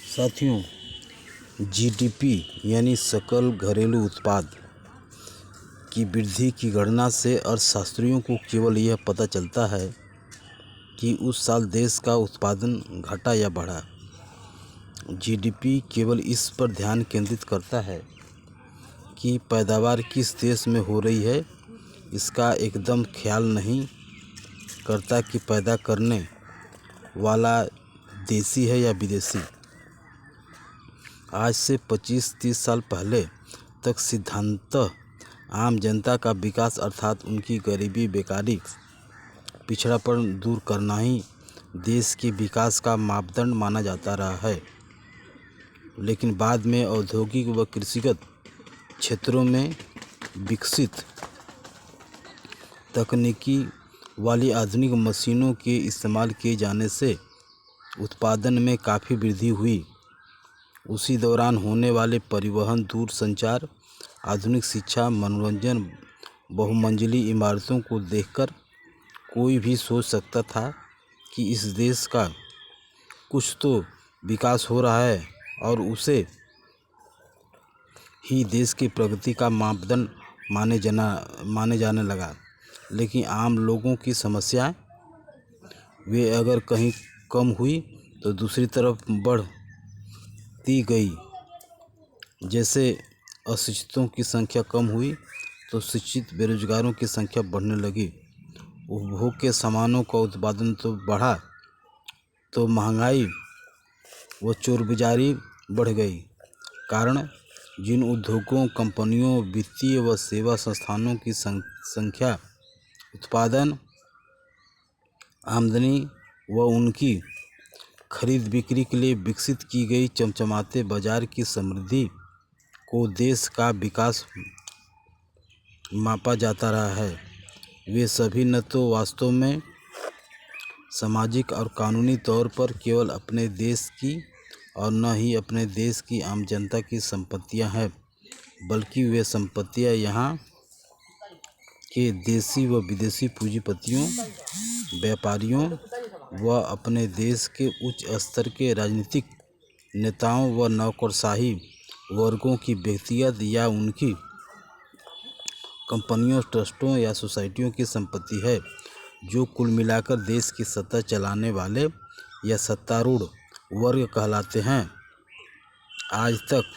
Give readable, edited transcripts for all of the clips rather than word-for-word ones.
साथियों, जीडीपी यानी सकल घरेलू उत्पाद की वृद्धि की गणना से अर्थशास्त्रियों को केवल यह पता चलता है कि उस साल देश का उत्पादन घटा या बढ़ा। जीडीपी केवल इस पर ध्यान केंद्रित करता है कि पैदावार किस देश में हो रही है, इसका एकदम ख्याल नहीं करता कि पैदा करने वाला देसी है या विदेशी। आज से 25-30 साल पहले तक सिद्धांततः आम जनता का विकास अर्थात उनकी गरीबी, बेकारी, पिछड़ापन दूर करना ही देश के विकास का मापदंड माना जाता रहा है। लेकिन बाद में औद्योगिक व कृषिगत क्षेत्रों में विकसित तकनीकी वाली आधुनिक मशीनों के इस्तेमाल किए जाने से उत्पादन में काफ़ी वृद्धि हुई। उसी दौरान होने वाले परिवहन, दूरसंचार, आधुनिक शिक्षा, मनोरंजन, बहुमंजिली इमारतों को देखकर कोई भी सोच सकता था कि इस देश का कुछ तो विकास हो रहा है और उसे ही देश की प्रगति का मापदंड माने जाने लगा। लेकिन आम लोगों की समस्याएं वे अगर कहीं कम हुई तो दूसरी तरफ बढ़ती गई। जैसे अशिक्षितों की संख्या कम हुई तो शिक्षित बेरोजगारों की संख्या बढ़ने लगी। उपभोग के सामानों का उत्पादन तो बढ़ा तो महंगाई व चोरबाज़ारी बढ़ गई। कारण जिन उद्योगों, कंपनियों, वित्तीय व सेवा संस्थानों की संख्या उत्पादन, आमदनी व उनकी खरीद बिक्री के लिए विकसित की गई चमचमाते बाजार की समृद्धि को देश का विकास मापा जाता रहा है, वे सभी न तो वास्तव में सामाजिक और कानूनी तौर पर केवल अपने देश की और न ही अपने देश की आम जनता की संपत्तियां हैं, बल्कि वे संपत्तियां यहाँ के देशी व विदेशी पूंजीपतियों, व्यापारियों व अपने देश के उच्च स्तर के राजनीतिक नेताओं व नौकरशाही वर्गों की व्यक्तिगत या उनकी कंपनियों, ट्रस्टों या सोसाइटियों की संपत्ति है, जो कुल मिलाकर देश की सत्ता चलाने वाले या सत्तारूढ़ वर्ग कहलाते हैं। आज तक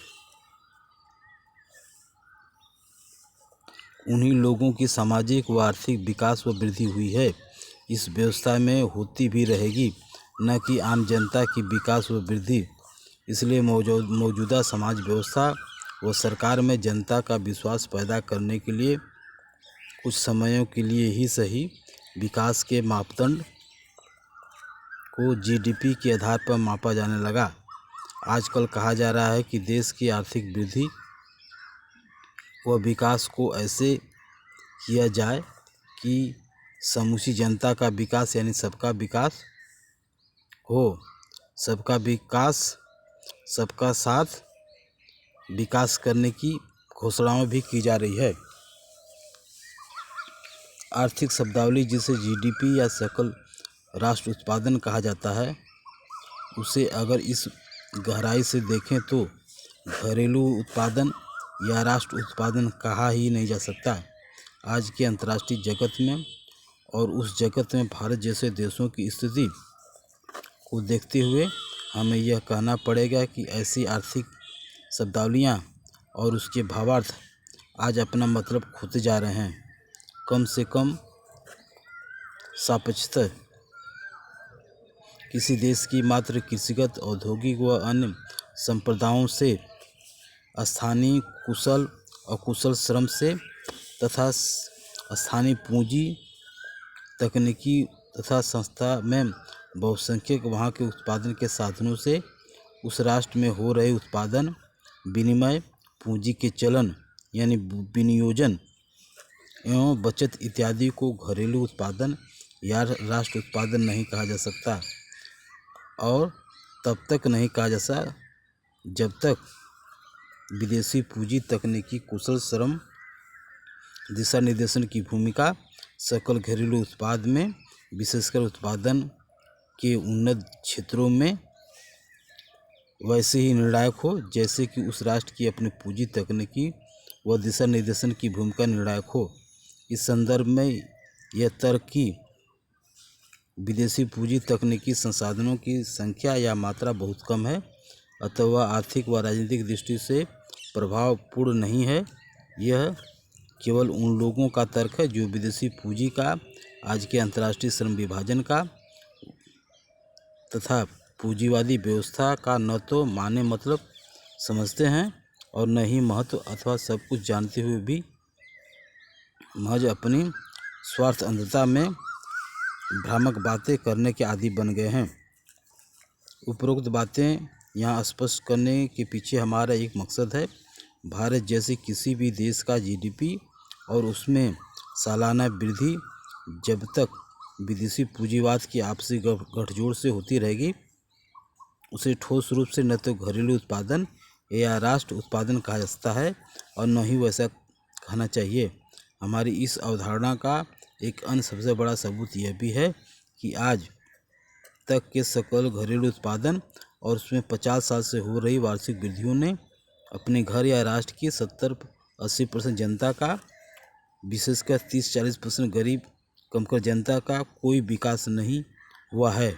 उन्हीं लोगों की सामाजिक व आर्थिक विकास व वृद्धि हुई है। इस व्यवस्था में होती भी रहेगी, न कि आम जनता की विकास व वृद्धि। इसलिए मौजूदा समाज व्यवस्था व सरकार में जनता का विश्वास पैदा करने के लिए कुछ समयों के लिए ही सही विकास के मापदंड को जीडीपी के आधार पर मापा जाने लगा। आजकल कहा जा रहा है कि देश की आर्थिक वृद्धि व विकास को ऐसे किया जाए कि समूची जनता का विकास यानी सबका विकास हो। सबका विकास, सबका साथ विकास करने की घोषणाएं भी की जा रही है। आर्थिक शब्दावली, जिसे जीडीपी या सकल राष्ट्र उत्पादन कहा जाता है, उसे अगर इस गहराई से देखें तो घरेलू उत्पादन या राष्ट्र उत्पादन कहा ही नहीं जा सकता। आज के अंतर्राष्ट्रीय जगत में और उस जगत में भारत जैसे देशों की स्थिति को देखते हुए हमें यह कहना पड़ेगा कि ऐसी आर्थिक शब्दावलियाँ और उसके भावार्थ आज अपना मतलब खोते जा रहे हैं। कम से कम सापेक्षतः किसी देश की मात्र कृषिगत, औद्योगिक व अन्य संप्रदायों से स्थानीय कुशल अकुशल श्रम से तथा स्थानीय पूंजी, तकनीकी तथा संस्था में बहुसंख्यक वहाँ के उत्पादन के साधनों से उस राष्ट्र में हो रहे उत्पादन, विनिमय, पूंजी के चलन यानी विनियोजन एवं बचत इत्यादि को घरेलू उत्पादन या राष्ट्र उत्पादन नहीं कहा जा सकता। और तब तक नहीं कहा जा सकता जब तक विदेशी पूंजी, तकनीकी कुशल श्रम, दिशा निर्देशन की भूमिका सकल घरेलू उत्पाद में, विशेषकर उत्पादन के उन्नत क्षेत्रों में वैसे ही निर्णायक हो जैसे कि उस राष्ट्र की अपनी पूंजी तकनीकी व दिशा निर्देशन की भूमिका निर्णायक हो। इस संदर्भ में यह तर्क कि विदेशी पूंजी तकनीकी संसाधनों की संख्या या मात्रा बहुत कम है अथवा आर्थिक व राजनीतिक दृष्टि से प्रभावपूर्ण नहीं है, यह केवल उन लोगों का तर्क है जो विदेशी पूंजी का, आज के अंतर्राष्ट्रीय श्रम विभाजन का तथा पूंजीवादी व्यवस्था का न तो माने मतलब समझते हैं और न ही महत्व अथवा सब कुछ जानते हुए भी महज अपनी स्वार्थ अंधता में भ्रामक बातें करने के आदी बन गए हैं। उपरोक्त बातें यहाँ स्पष्ट करने के पीछे हमारा एक मकसद है। भारत जैसे किसी भी देश का जीडीपी और उसमें सालाना वृद्धि जब तक विदेशी पूंजीवाद की आपसी गठजोड़ से होती रहेगी, उसे ठोस रूप से न तो घरेलू उत्पादन या राष्ट्र उत्पादन कहा जा सकता है और न ही वैसा कहना चाहिए। हमारी इस अवधारणा का एक अन्य सबसे बड़ा सबूत यह भी है कि आज तक के सकल घरेलू उत्पादन और उसमें 50 साल से हो रही वार्षिक वृद्धियों ने अपने घर या राष्ट्र की 70-80% जनता का, विशेषकर 30-40% गरीब कमकर जनता का कोई विकास नहीं हुआ है।